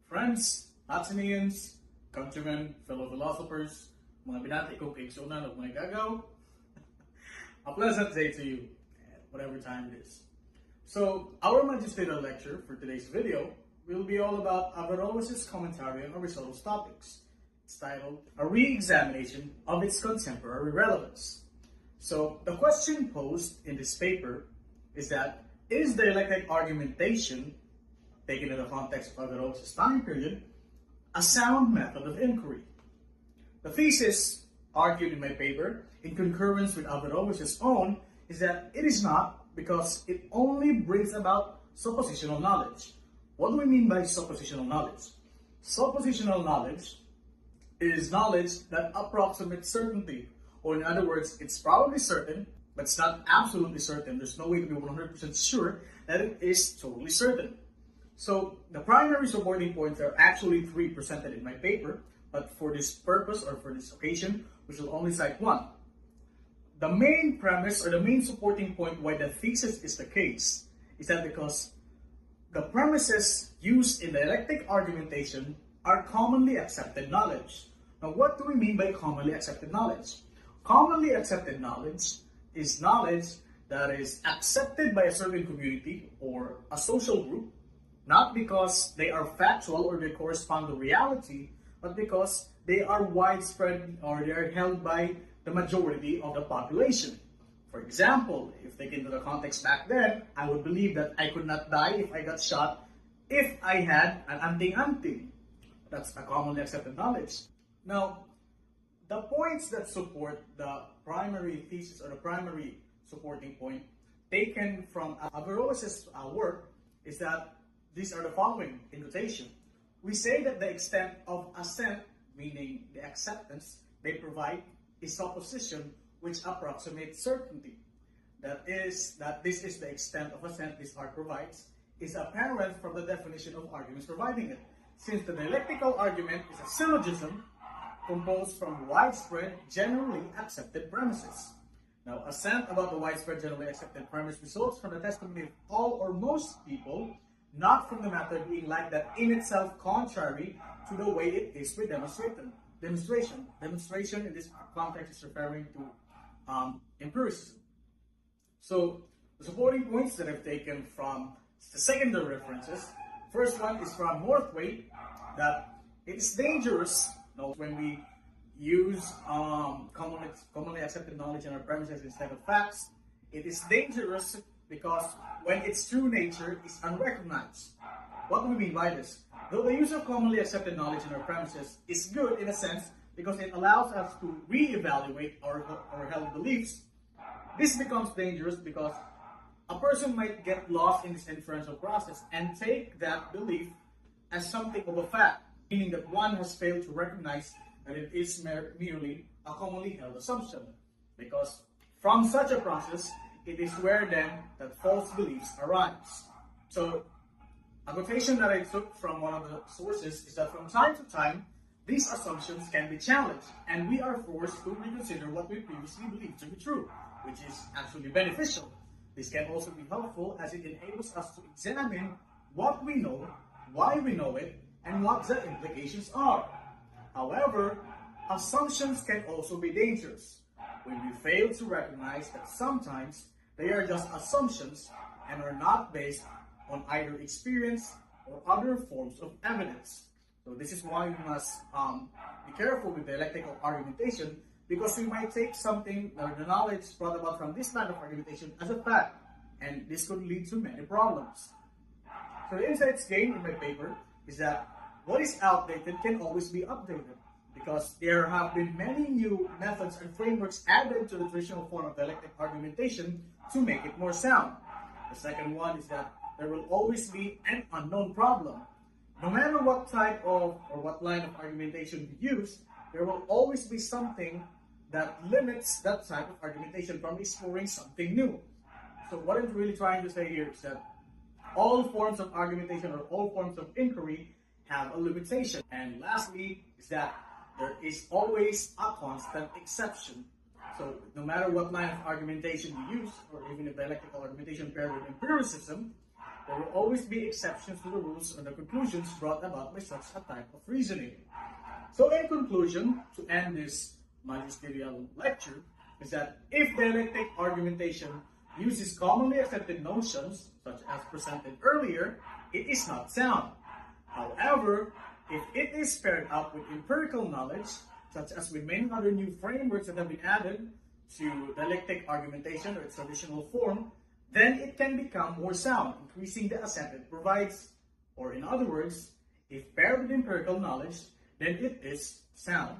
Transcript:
Friends, Athenians, countrymen, fellow philosophers, mga binati kong kaigsunan of mga gagaw, a pleasant day to you, at whatever time it is. So, our magisterial lecture for today's video will be all about Averroes' commentary on Aristotle's topics. It's titled, A Re-Examination of its Contemporary Relevance. So, the question posed in this paper is that, is dialectic argumentation, taken in the context of Averroes' time period, a sound method of inquiry? The thesis argued in my paper, in concurrence with Averroes' own, is that it is not, because it only brings about suppositional knowledge. What do we mean by suppositional knowledge? Suppositional knowledge is knowledge that approximates certainty, or in other words, it's probably certain, but it's not absolutely certain. There's no way to be 100% sure that it is totally certain. So the primary supporting points are actually three presented in my paper, but for this purpose or for this occasion, we shall only cite one. The main premise or the main supporting point why the thesis is the case is that because the premises used in dialectic argumentation are commonly accepted knowledge. Now, what do we mean by commonly accepted knowledge? Commonly accepted knowledge is knowledge that is accepted by a certain community or a social group, not because they are factual or they correspond to reality, but because they are widespread or they are held by the majority of the population. For example, if taken into the context back then, I would believe that I could not die if I got shot if I had an anting-anting. That's a commonly accepted knowledge. Now, the points that support the primary thesis or the primary supporting point taken from Averroes' work is that these are the following in quotation. We say that the extent of assent, meaning the acceptance they provide, is supposition which approximates certainty. That is, that this is the extent of assent this art provides, is apparent from the definition of arguments providing it, since the dialectical argument is a syllogism composed from widespread, generally accepted premises. Now, assent about the widespread, generally accepted premise results from the testimony of all or most people, not from the matter being like that in itself contrary to the way it is with demonstration. Demonstration in this context is referring to empiricism. So, the supporting points that I've taken from the secondary references, first one is from Northway, that it is dangerous when we use commonly accepted knowledge in our premises instead of facts. It is dangerous because when its true nature is unrecognized. What do we mean by this? Though the use of commonly accepted knowledge in our premises is good in a sense because it allows us to re-evaluate our held beliefs, this becomes dangerous because a person might get lost in this inferential process and take that belief as something of a fact, meaning that one has failed to recognize that it is merely a commonly held assumption. Because from such a process, it is where then that false beliefs arise. So, a quotation that I took from one of the sources is that from time to time, these assumptions can be challenged, and we are forced to reconsider what we previously believed to be true, which is actually beneficial. This can also be helpful as it enables us to examine what we know, why we know it, and what the implications are. However, assumptions can also be dangerous when we fail to recognize that sometimes they are just assumptions and are not based on either experience or other forms of evidence. So this is why we must be careful with dialectical argumentation, because we might take something or the knowledge brought about from this line of argumentation as a fact, and this could lead to many problems. So the insights gained in my paper is that what is outdated can always be updated, because there have been many new methods and frameworks added to the traditional form of dialectic argumentation to make it more sound. The second one is that there will always be an unknown problem. No matter what type of or what line of argumentation we use, there will always be something that limits that type of argumentation from exploring something new. So what I'm really trying to say here is that all forms of argumentation or all forms of inquiry have a limitation. And lastly is that there is always a constant exception. So no matter what line of argumentation you use, or even if dialectical argumentation paired with empiricism, there will always be exceptions to the rules and the conclusions brought about by such a type of reasoning. So in conclusion, to end this magisterial lecture, is that if dialectic argumentation uses commonly accepted notions, such as presented earlier, it is not sound. However, if it is paired up with empirical knowledge, such as with many other new frameworks that have been added to dialectic argumentation or its traditional form, then it can become more sound, increasing the assent it provides. Or in other words, if paired with empirical knowledge, then it is sound.